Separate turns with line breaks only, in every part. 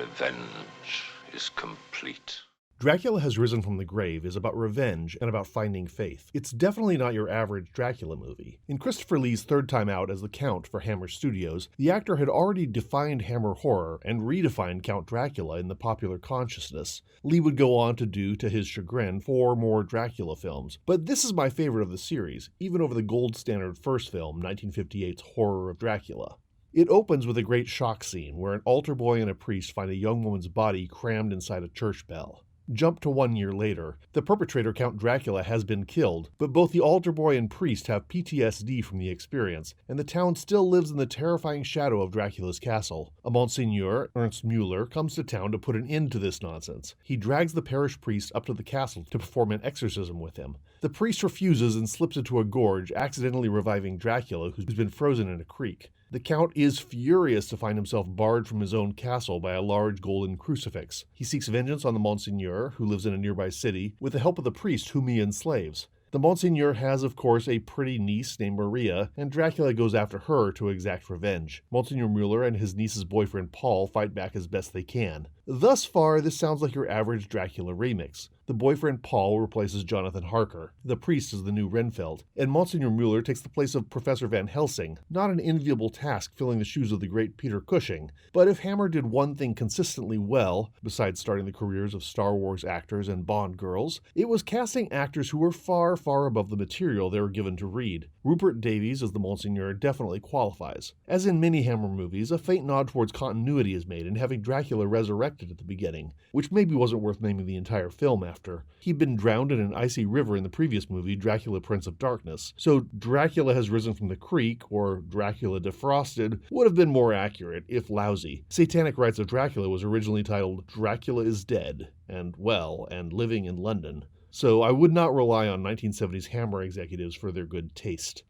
revenge is complete.
Dracula Has Risen from the Grave is about revenge and about finding faith. It's definitely not your average Dracula movie. In Christopher Lee's third time out as the Count for Hammer Studios, the actor had already defined Hammer horror and redefined Count Dracula in the popular consciousness. Lee would go on to do, to his chagrin, 4 more Dracula films, but this is my favorite of the series, even over the gold standard first film, 1958's Horror of Dracula. It opens with a great shock scene where an altar boy and a priest find a young woman's body crammed inside a church bell. Jump to 1 year later. The perpetrator, Count Dracula, has been killed, but both the altar boy and priest have PTSD from the experience, and the town still lives in the terrifying shadow of Dracula's castle. A Monsignor, Ernst Müller, comes to town to put an end to this nonsense. He drags the parish priest up to the castle to perform an exorcism with him. The priest refuses and slips into a gorge, accidentally reviving Dracula, who's been frozen in a creek. The Count is furious to find himself barred from his own castle by a large golden crucifix. He seeks vengeance on the Monsignor, who lives in a nearby city, with the help of the priest whom he enslaves. The Monsignor has, of course, a pretty niece named Maria, and Dracula goes after her to exact revenge. Monsignor Müller and his niece's boyfriend Paul fight back as best they can. Thus far, this sounds like your average Dracula remix. The boyfriend Paul replaces Jonathan Harker, the priest is the new Renfield, and Monsignor Müller takes the place of Professor Van Helsing, not an enviable task filling the shoes of the great Peter Cushing. But if Hammer did one thing consistently well, besides starting the careers of Star Wars actors and Bond girls, it was casting actors who were far, far above the material they were given to read. Rupert Davies as the Monsignor definitely qualifies. As in many Hammer movies, a faint nod towards continuity is made in having Dracula resurrected at the beginning, which maybe wasn't worth naming the entire film after. He'd been drowned in an icy river in the previous movie, Dracula Prince of Darkness, so Dracula Has Risen from the Creek, or Dracula Defrosted, would have been more accurate, if lousy. Satanic Rites of Dracula was originally titled Dracula is Dead, and Well, and Living in London, so I would not rely on 1970s Hammer executives for their good taste.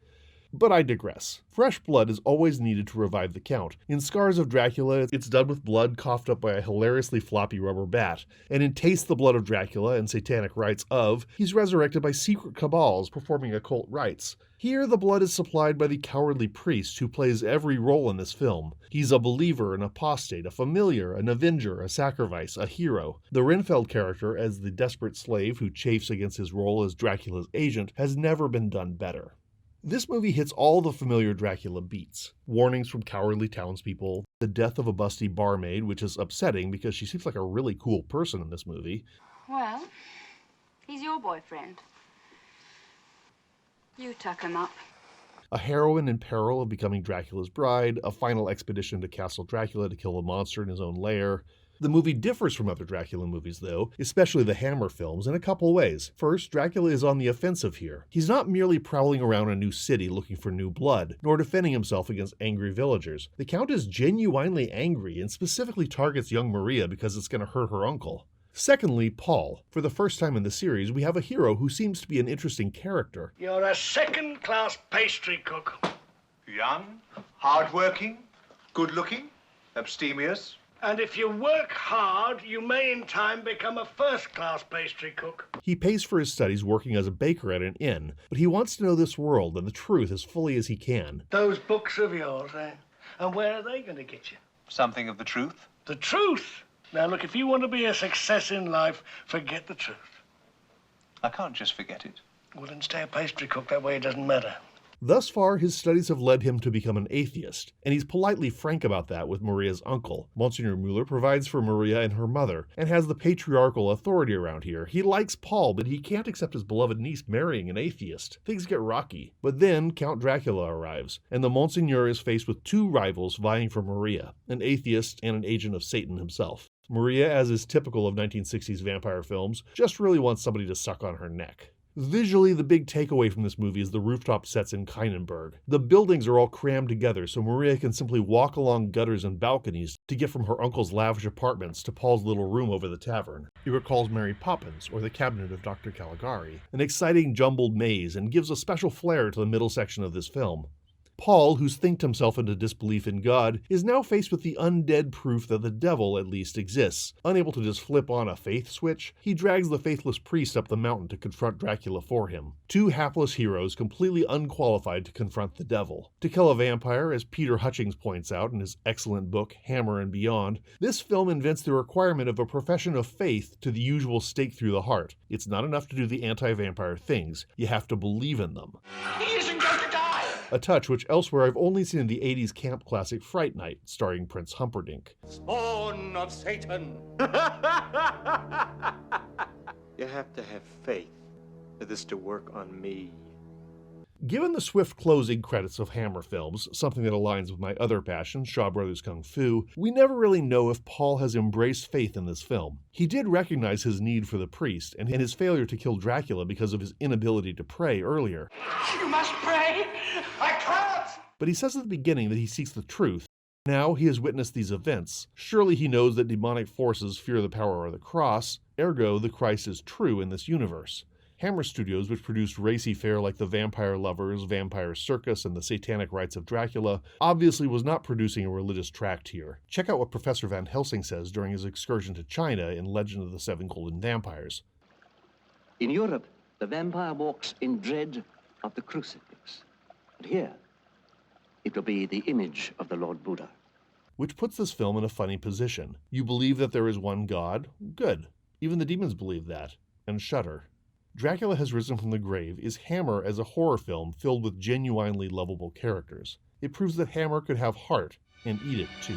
But I digress. Fresh blood is always needed to revive the Count. In Scars of Dracula, it's done with blood coughed up by a hilariously floppy rubber bat. And in Taste the Blood of Dracula and Satanic Rites of, he's resurrected by secret cabals performing occult rites. Here, the blood is supplied by the cowardly priest who plays every role in this film. He's a believer, an apostate, a familiar, an avenger, a sacrifice, a hero. The Renfield character, as the desperate slave who chafes against his role as Dracula's agent, has never been done better. This movie hits all the familiar Dracula beats. Warnings from cowardly townspeople, the death of a busty barmaid, which is upsetting because she seems like a really cool person in this movie.
Well, he's your boyfriend. You tuck him up.
A heroine in peril of becoming Dracula's bride, a final expedition to Castle Dracula to kill a monster in his own lair. The movie differs from other Dracula movies, though, especially the Hammer films, in a couple ways. First, Dracula is on the offensive here. He's not merely prowling around a new city looking for new blood, nor defending himself against angry villagers. The Count is genuinely angry and specifically targets young Maria because it's going to hurt her uncle. Secondly, Paul. For the first time in the series, we have a hero who seems to be an interesting character.
You're a second-class pastry cook.
Young, hard-working, good-looking, abstemious.
And if you work hard, you may in time become a first-class pastry cook.
He pays for his studies working as a baker at an inn, but he wants to know this world and the truth as fully as he can.
Those books of yours, eh? And where are they going to get you?
Something of the truth.
The truth? Now, look, if you want to be a success in life, forget the truth.
I can't just forget it.
Well, then stay a pastry cook. That way it doesn't matter.
Thus far, his studies have led him to become an atheist, and he's politely frank about that with Maria's uncle. Monsignor Müller provides for Maria and her mother, and has the patriarchal authority around here. He likes Paul, but he can't accept his beloved niece marrying an atheist. Things get rocky. But then Count Dracula arrives, and the Monsignor is faced with 2 rivals vying for Maria, an atheist and an agent of Satan himself. Maria, as is typical of 1960s vampire films, just really wants somebody to suck on her neck. Visually, the big takeaway from this movie is the rooftop sets in Keinenberg. The buildings are all crammed together, so Maria can simply walk along gutters and balconies to get from her uncle's lavish apartments to Paul's little room over the tavern. It recalls Mary Poppins, or the Cabinet of Dr. Caligari, an exciting jumbled maze, and gives a special flair to the middle section of this film. Paul, who's thinked himself into disbelief in God, is now faced with the undead proof that the devil at least exists. Unable to just flip on a faith switch, he drags the faithless priest up the mountain to confront Dracula for him. Two hapless heroes completely unqualified to confront the devil. To kill a vampire, as Peter Hutchings points out in his excellent book Hammer and Beyond, this film invents the requirement of a profession of faith to the usual stake through the heart. It's not enough to do the anti-vampire things, you have to believe in them.
He isn't going to die!
A touch which elsewhere I've only seen in the 80s camp classic Fright Night, starring Prince Humperdinck.
Spawn of Satan!
You have to have faith for this to work on me.
Given the swift closing credits of Hammer films, something that aligns with my other passion, Shaw Brothers Kung Fu, we never really know if Paul has embraced faith in this film. He did recognize his need for the priest, and his failure to kill Dracula because of his inability to pray earlier.
You must pray! I can't!
But he says at the beginning that he seeks the truth. Now he has witnessed these events. Surely he knows that demonic forces fear the power of the cross, ergo the Christ is true in this universe. Hammer Studios, which produced racy fare like The Vampire Lovers, Vampire Circus, and The Satanic Rites of Dracula, obviously was not producing a religious tract here. Check out what Professor Van Helsing says during his excursion to China in Legend of the Seven Golden Vampires.
In Europe, the vampire walks in dread of the crucifix. But here, it will be the image of the Lord Buddha.
Which puts this film in a funny position. You believe that there is one God? Good. Even the demons believe that, and shudder. Dracula Has Risen from the Grave is Hammer as a horror film filled with genuinely lovable characters. It proves that Hammer could have heart, and eat it too.